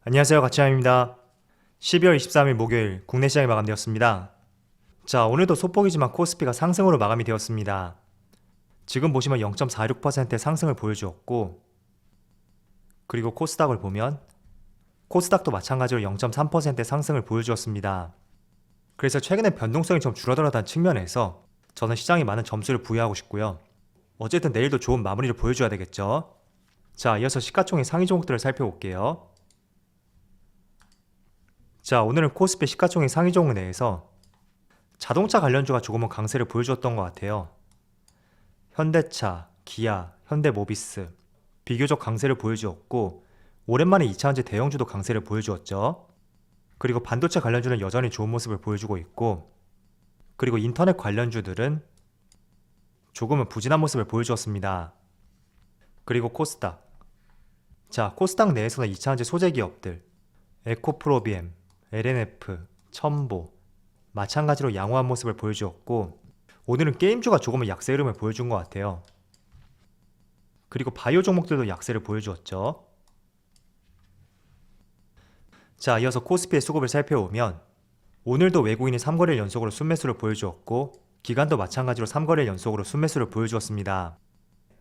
안녕하세요, 가치남입니다. 12월 23일 목요일 국내 시장이 마감되었습니다. 자, 오늘도 소폭이지만 코스피가 상승으로 마감이 되었습니다. 지금 보시면 0.46%의 상승을 보여주었고, 그리고 코스닥을 보면 코스닥도 마찬가지로 0.3%의 상승을 보여주었습니다. 그래서 최근에 변동성이 좀 줄어들었다는 측면에서 저는 시장에 많은 점수를 부여하고 싶고요. 어쨌든 내일도 좋은 마무리를 보여줘야 되겠죠. 자, 이어서 시가총액 상위 종목들을 살펴볼게요. 자, 오늘은 코스피 시가총액 상위 종목 내에서 자동차 관련주가 조금은 강세를 보여주었던 것 같아요. 현대차, 기아, 현대모비스 비교적 강세를 보여주었고, 오랜만에 2차전지 대형주도 강세를 보여주었죠. 그리고 반도체 관련주는 여전히 좋은 모습을 보여주고 있고, 그리고 인터넷 관련주들은 조금은 부진한 모습을 보여주었습니다. 그리고 코스닥. 자, 코스닥 내에서는 2차전지 소재 기업들 에코프로비엠, LNF, 첨보 마찬가지로 양호한 모습을 보여주었고, 오늘은 게임주가 조금은 약세 흐름을 보여준 것 같아요. 그리고 바이오 종목들도 약세를 보여주었죠. 자, 이어서 코스피의 수급을 살펴보면 오늘도 외국인이 3거래일 연속으로 순매수를 보여주었고, 기관도 마찬가지로 3거래일 연속으로 순매수를 보여주었습니다.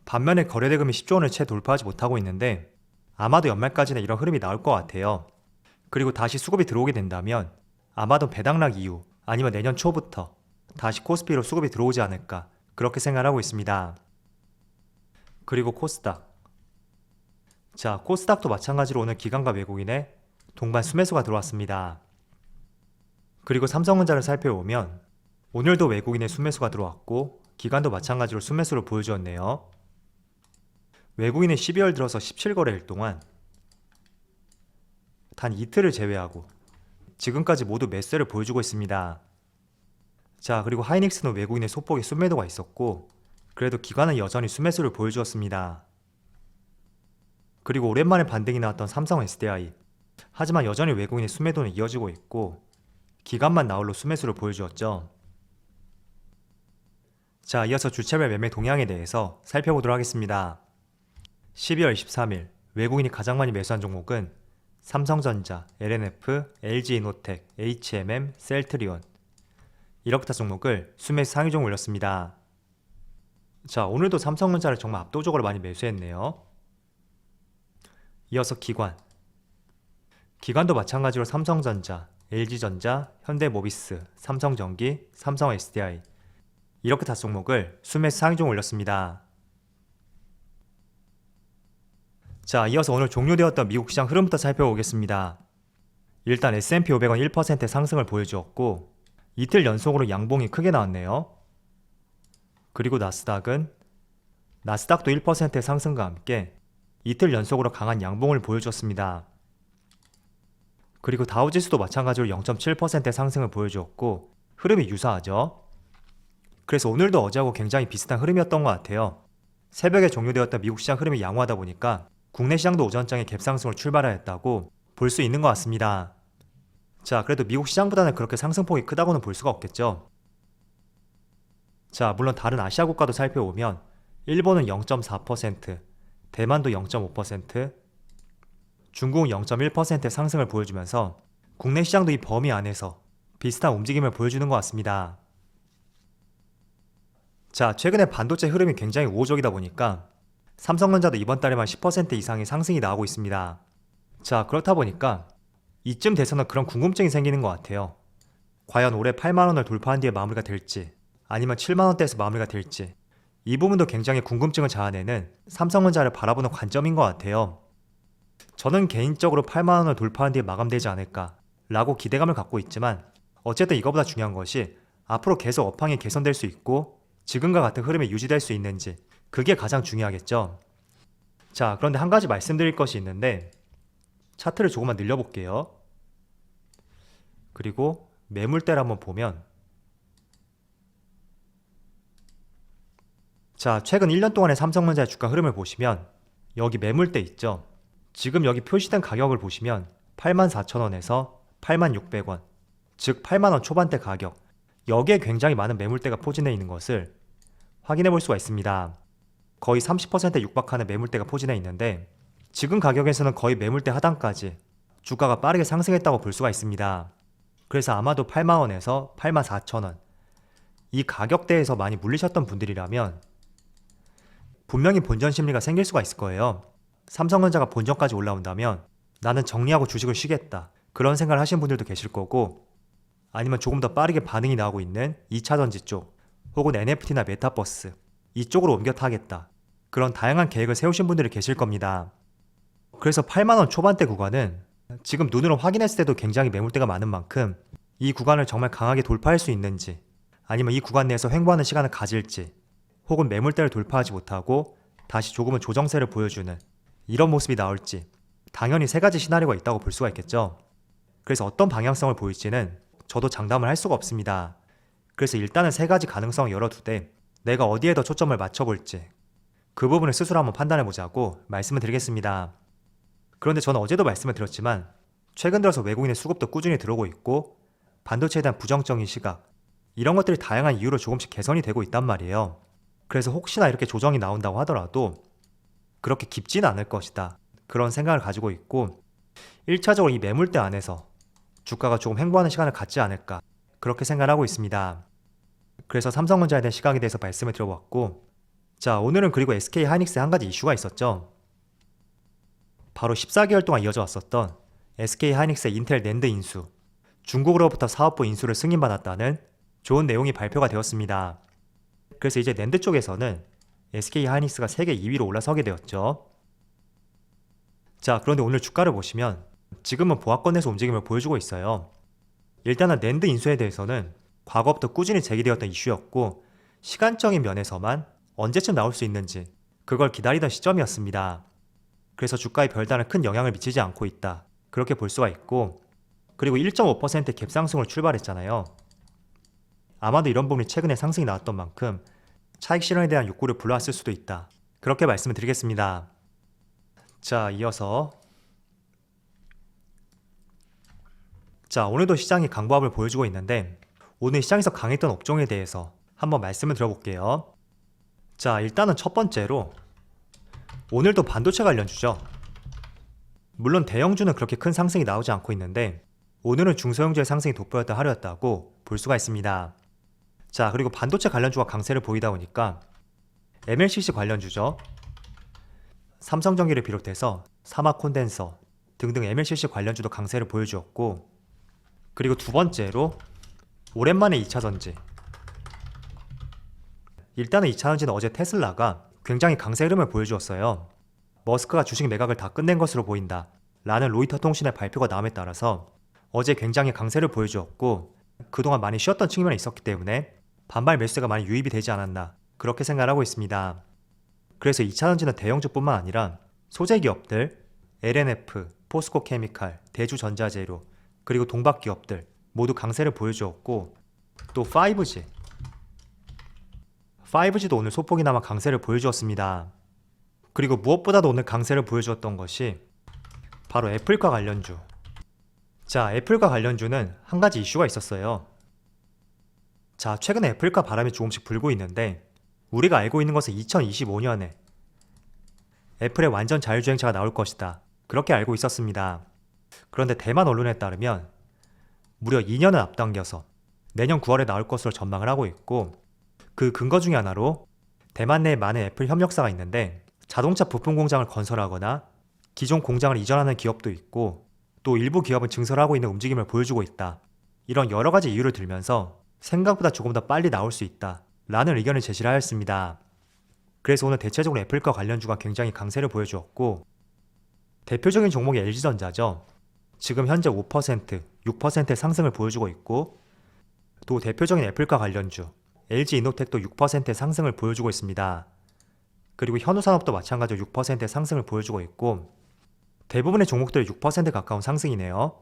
반면에 거래대금이 10조 원을 채 돌파하지 못하고 있는데 아마도 연말까지는 이런 흐름이 나올 것 같아요. 그리고 다시 수급이 들어오게 된다면 아마도 배당락 이후 아니면 내년 초부터 다시 코스피로 수급이 들어오지 않을까, 그렇게 생각하고 있습니다. 그리고 코스닥. 자, 코스닥도 마찬가지로 오늘 기관과 외국인의 동반 순매수가 들어왔습니다. 그리고 삼성전자를 살펴보면 오늘도 외국인의 순매수가 들어왔고, 기관도 마찬가지로 순매수를 보여주었네요. 외국인은 12월 들어서 17거래일 동안 단 이틀을 제외하고 지금까지 모두 매수세를 보여주고 있습니다. 자, 그리고 하이닉스는 외국인의 소폭의 순매도가 있었고, 그래도 기관은 여전히 순매수를 보여주었습니다. 그리고 오랜만에 반등이 나왔던 삼성 SDI, 하지만 여전히 외국인의 순매도는 이어지고 있고 기관만 나홀로 순매수를 보여주었죠. 자, 이어서 주체별 매매 동향에 대해서 살펴보도록 하겠습니다. 12월 23일 외국인이 가장 많이 매수한 종목은 삼성전자, LNF, LG이노텍, HMM, 셀트리온 이렇게 다 종목을 순매수 상위 종목 올렸습니다. 자, 오늘도 삼성전자를 정말 압도적으로 많이 매수했네요. 이어서 기관도 마찬가지로 삼성전자, LG전자, 현대모비스, 삼성전기, 삼성 SDI 이렇게 다 종목을 순매수 상위 종목 올렸습니다. 자, 이어서 오늘 종료되었던 미국 시장 흐름부터 살펴보겠습니다. 일단 S&P 500은 1% 상승을 보여주었고 이틀 연속으로 양봉이 크게 나왔네요. 그리고 나스닥도 1%의 상승과 함께 이틀 연속으로 강한 양봉을 보여주었습니다. 그리고 다우지수도 마찬가지로 0.7%의 상승을 보여주었고 흐름이 유사하죠. 그래서 오늘도 어제하고 굉장히 비슷한 흐름이었던 것 같아요. 새벽에 종료되었던 미국 시장 흐름이 양호하다 보니까 국내 시장도 오전장에 갭상승으로 출발하였다고 볼 수 있는 것 같습니다. 자, 그래도 미국 시장보다는 그렇게 상승폭이 크다고는 볼 수가 없겠죠. 자, 물론 다른 아시아 국가도 살펴보면 일본은 0.4%, 대만도 0.5%, 중국은 0.1%의 상승을 보여주면서 국내 시장도 이 범위 안에서 비슷한 움직임을 보여주는 것 같습니다. 자, 최근에 반도체 흐름이 굉장히 우호적이다 보니까 삼성전자도 이번 달에만 10% 이상의 상승이 나오고 있습니다. 자, 그렇다 보니까 이쯤 돼서는 그런 궁금증이 생기는 것 같아요. 과연 올해 8만원을 돌파한 뒤에 마무리가 될지 아니면 7만원대에서 마무리가 될지, 이 부분도 굉장히 궁금증을 자아내는 삼성전자를 바라보는 관점인 것 같아요. 저는 개인적으로 8만원을 돌파한 뒤에 마감되지 않을까 라고 기대감을 갖고 있지만, 어쨌든 이거보다 중요한 것이 앞으로 계속 업황이 개선될 수 있고 지금과 같은 흐름이 유지될 수 있는지, 그게 가장 중요하겠죠. 자, 그런데 한 가지 말씀드릴 것이 있는데 차트를 조금만 늘려볼게요. 그리고 매물대를 한번 보면, 자, 최근 1년 동안의 삼성전자의 주가 흐름을 보시면 여기 매물대 있죠. 지금 여기 표시된 가격을 보시면 84,000원에서 86,600원, 즉 8만원 초반대 가격, 여기에 굉장히 많은 매물대가 포진해 있는 것을 확인해 볼 수가 있습니다. 거의 30%에 육박하는 매물대가 포진해 있는데 지금 가격에서는 거의 매물대 하단까지 주가가 빠르게 상승했다고 볼 수가 있습니다. 그래서 아마도 8만원에서 84,000원 이 가격대에서 많이 물리셨던 분들이라면 분명히 본전 심리가 생길 수가 있을 거예요. 삼성전자가 본전까지 올라온다면 나는 정리하고 주식을 쉬겠다, 그런 생각을 하시는 분들도 계실 거고, 아니면 조금 더 빠르게 반응이 나오고 있는 2차전지 쪽 혹은 NFT나 메타버스 이쪽으로 옮겨 타겠다, 그런 다양한 계획을 세우신 분들이 계실 겁니다. 그래서 8만원 초반대 구간은 지금 눈으로 확인했을 때도 굉장히 매물대가 많은 만큼 이 구간을 정말 강하게 돌파할 수 있는지, 아니면 이 구간 내에서 횡보하는 시간을 가질지, 혹은 매물대를 돌파하지 못하고 다시 조금은 조정세를 보여주는 이런 모습이 나올지, 당연히 세 가지 시나리오가 있다고 볼 수가 있겠죠. 그래서 어떤 방향성을 보일지는 저도 장담을 할 수가 없습니다. 그래서 일단은 세 가지 가능성을 열어두되 내가 어디에 더 초점을 맞춰볼지 그 부분을 스스로 한번 판단해보자고 말씀을 드리겠습니다. 그런데 저는 어제도 말씀을 드렸지만 최근 들어서 외국인의 수급도 꾸준히 들어오고 있고 반도체에 대한 부정적인 시각, 이런 것들이 다양한 이유로 조금씩 개선이 되고 있단 말이에요. 그래서 혹시나 이렇게 조정이 나온다고 하더라도 그렇게 깊지는 않을 것이다, 그런 생각을 가지고 있고, 1차적으로 이 매물대 안에서 주가가 조금 횡보하는 시간을 갖지 않을까, 그렇게 생각을 하고 있습니다. 그래서 삼성전자에 대한 시각에 대해서 말씀을 드려봤고, 자, 오늘은 그리고 SK 하이닉스에 한 가지 이슈가 있었죠. 바로 14개월 동안 이어져 왔었던 SK 하이닉스의 인텔 낸드 인수, 중국으로부터 사업부 인수를 승인받았다는 좋은 내용이 발표가 되었습니다. 그래서 이제 낸드 쪽에서는 SK 하이닉스가 세계 2위로 올라서게 되었죠. 자, 그런데 오늘 주가를 보시면 지금은 보합권에서 움직임을 보여주고 있어요. 일단은 낸드 인수에 대해서는 과거부터 꾸준히 제기되었던 이슈였고, 시간적인 면에서만 언제쯤 나올 수 있는지 그걸 기다리던 시점이었습니다. 그래서 주가에 별다른 큰 영향을 미치지 않고 있다, 그렇게 볼 수가 있고, 그리고 1.5% 갭상승으로 출발했잖아요. 아마도 이런 부분이 최근에 상승이 나왔던 만큼 차익 실현에 대한 욕구를 불러왔을 수도 있다, 그렇게 말씀을 드리겠습니다. 자, 이어서 오늘도 시장이 강보합을 보여주고 있는데 오늘 시장에서 강했던 업종에 대해서 한번 말씀을 드려볼게요. 자, 일단은 첫 번째로 오늘도 반도체 관련주죠. 물론 대형주는 그렇게 큰 상승이 나오지 않고 있는데 오늘은 중소형주의 상승이 돋보였던 하루였다고 볼 수가 있습니다. 자, 그리고 반도체 관련주가 강세를 보이다 보니까 MLCC 관련주죠. 삼성전기를 비롯해서 사막 콘덴서 등등 MLCC 관련주도 강세를 보여주었고, 그리고 두 번째로 오랜만에 2차전지. 일단은 2차전지는 어제 테슬라가 굉장히 강세 흐름을 보여주었어요. 머스크가 주식 매각을 다 끝낸 것으로 보인다 라는 로이터 통신의 발표가 나옴에 따라서 어제 굉장히 강세를 보여주었고, 그동안 많이 쉬었던 측면이 있었기 때문에 반발 매수세가 많이 유입이 되지 않았나, 그렇게 생각을 하고 있습니다. 그래서 2차전지는 대형주뿐만 아니라 소재기업들, LNF, 포스코 케미칼, 대주전자재료, 그리고 동박기업들 모두 강세를 보여주었고, 또 5G도 오늘 소폭이나마 강세를 보여주었습니다. 그리고 무엇보다도 오늘 강세를 보여주었던 것이 바로 애플과 관련주. 자, 애플과 관련주는 한 가지 이슈가 있었어요. 자, 최근에 애플과 바람이 조금씩 불고 있는데 우리가 알고 있는 것은 2025년에 애플의 완전 자율주행차가 나올 것이다, 그렇게 알고 있었습니다. 그런데 대만 언론에 따르면 무려 2년을 앞당겨서 내년 9월에 나올 것으로 전망을 하고 있고, 그 근거 중에 하나로 대만 내에 많은 애플 협력사가 있는데 자동차 부품 공장을 건설하거나 기존 공장을 이전하는 기업도 있고, 또 일부 기업은 증설하고 있는 움직임을 보여주고 있다, 이런 여러 가지 이유를 들면서 생각보다 조금 더 빨리 나올 수 있다 라는 의견을 제시를 하였습니다. 그래서 오늘 대체적으로 애플과 관련주가 굉장히 강세를 보여주었고, 대표적인 종목이 LG전자죠. 지금 현재 5%, 6%의 상승을 보여주고 있고, 또 대표적인 애플과 관련주 LG이노텍도 6%의 상승을 보여주고 있습니다. 그리고 현우산업도 마찬가지로 6%의 상승을 보여주고 있고, 대부분의 종목들이 6% 가까운 상승이네요.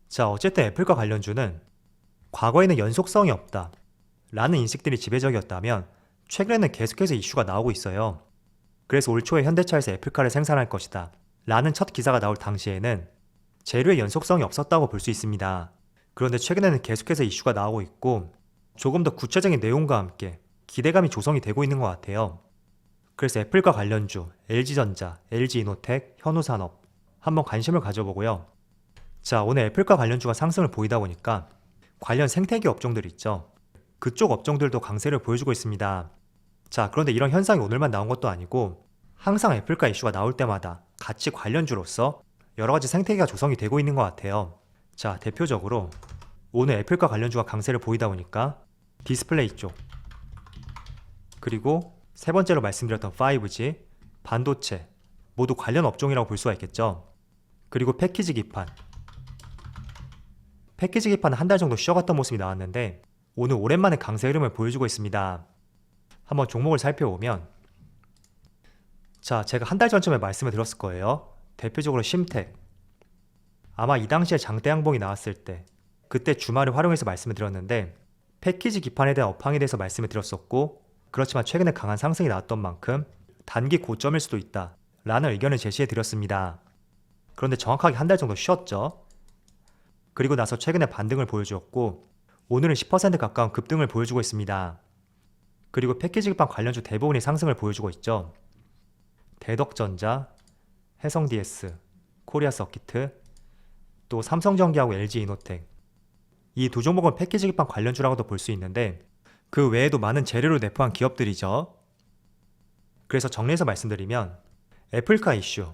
자, 어쨌든 애플과 관련주는 과거에는 연속성이 없다 라는 인식들이 지배적이었다면 최근에는 계속해서 이슈가 나오고 있어요. 그래서 올 초에 현대차에서 애플카를 생산할 것이다 라는 첫 기사가 나올 당시에는 재료의 연속성이 없었다고 볼 수 있습니다. 그런데 최근에는 계속해서 이슈가 나오고 있고, 조금 더 구체적인 내용과 함께 기대감이 조성이 되고 있는 것 같아요. 그래서 애플과 관련주, LG전자, LG이노텍, 현우산업 한번 관심을 가져보고요. 자, 오늘 애플과 관련주가 상승을 보이다 보니까 관련 생태계 업종들 있죠. 그쪽 업종들도 강세를 보여주고 있습니다. 자, 그런데 이런 현상이 오늘만 나온 것도 아니고 항상 애플과 이슈가 나올 때마다 같이 관련주로서 여러 가지 생태계가 조성이 되고 있는 것 같아요. 자, 대표적으로 오늘 애플과 관련주가 강세를 보이다 보니까 디스플레이 쪽, 그리고 세 번째로 말씀드렸던 5G, 반도체 모두 관련 업종이라고 볼 수가 있겠죠. 그리고 패키지 기판. 패키지 기판은 한 달 정도 쉬어갔던 모습이 나왔는데 오늘 오랜만에 강세 흐름을 보여주고 있습니다. 한번 종목을 살펴보면, 자, 제가 한 달 전쯤에 말씀을 드렸을 거예요. 대표적으로 심텍. 아마 이 당시에 장대 양봉이 나왔을 때 그때 주말을 활용해서 말씀을 드렸는데 패키지 기판에 대한 업황에 대해서 말씀을 드렸었고, 그렇지만 최근에 강한 상승이 나왔던 만큼 단기 고점일 수도 있다 라는 의견을 제시해 드렸습니다. 그런데 정확하게 한 달 정도 쉬었죠. 그리고 나서 최근에 반등을 보여주었고 오늘은 10% 가까운 급등을 보여주고 있습니다. 그리고 패키지 기판 관련주 대부분이 상승을 보여주고 있죠. 대덕전자, 해성DS, 코리아서키트, 또 삼성전기하고 LG이노텍, 이 두 종목은 패키지 기판 관련주라고도 볼 수 있는데 그 외에도 많은 재료를 내포한 기업들이죠. 그래서 정리해서 말씀드리면 애플카 이슈,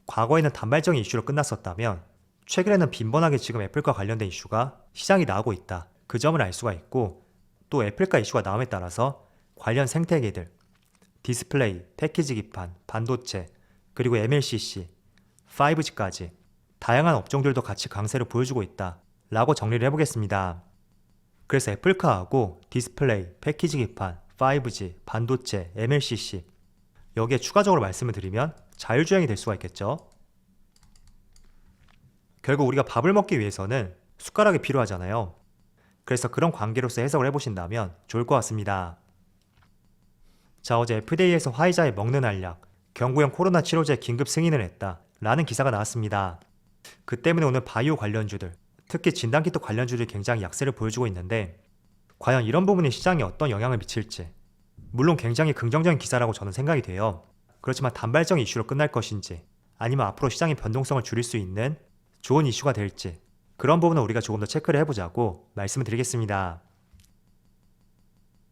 과거에는 단발적인 이슈로 끝났었다면 최근에는 빈번하게 지금 애플과 관련된 이슈가 시장이 나오고 있다, 그 점을 알 수가 있고, 또 애플과 이슈가 나옴에 따라서 관련 생태계들, 디스플레이, 패키지 기판, 반도체, 그리고 MLCC, 5G까지 다양한 업종들도 같이 강세를 보여주고 있다 라고 정리를 해보겠습니다. 그래서 애플카하고 디스플레이, 패키지 기판, 5G, 반도체, MLCC 여기에 추가적으로 말씀을 드리면 자율주행이 될 수가 있겠죠. 결국 우리가 밥을 먹기 위해서는 숟가락이 필요하잖아요. 그래서 그런 관계로서 해석을 해보신다면 좋을 것 같습니다. 자, 어제 FDA에서 화이자의 먹는 알약, 경구용 코로나 치료제 긴급 승인을 했다 라는 기사가 나왔습니다. 그 때문에 오늘 바이오 관련주들, 특히 진단키트 관련주들이 굉장히 약세를 보여주고 있는데 과연 이런 부분이 시장에 어떤 영향을 미칠지, 물론 굉장히 긍정적인 기사라고 저는 생각이 돼요. 그렇지만 단발적인 이슈로 끝날 것인지 아니면 앞으로 시장의 변동성을 줄일 수 있는 좋은 이슈가 될지, 그런 부분은 우리가 조금 더 체크를 해보자고 말씀을 드리겠습니다.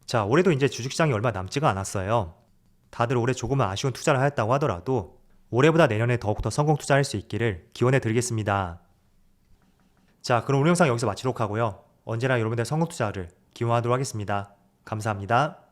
자, 올해도 이제 주식시장이 얼마 남지가 않았어요. 다들 올해 조금은 아쉬운 투자를 하였다고 하더라도 올해보다 내년에 더욱더 성공 투자할 수 있기를 기원해 드리겠습니다. 자, 그럼 오늘 영상 여기서 마치도록 하고요. 언제나 여러분들의 성공 투자를 기원하도록 하겠습니다. 감사합니다.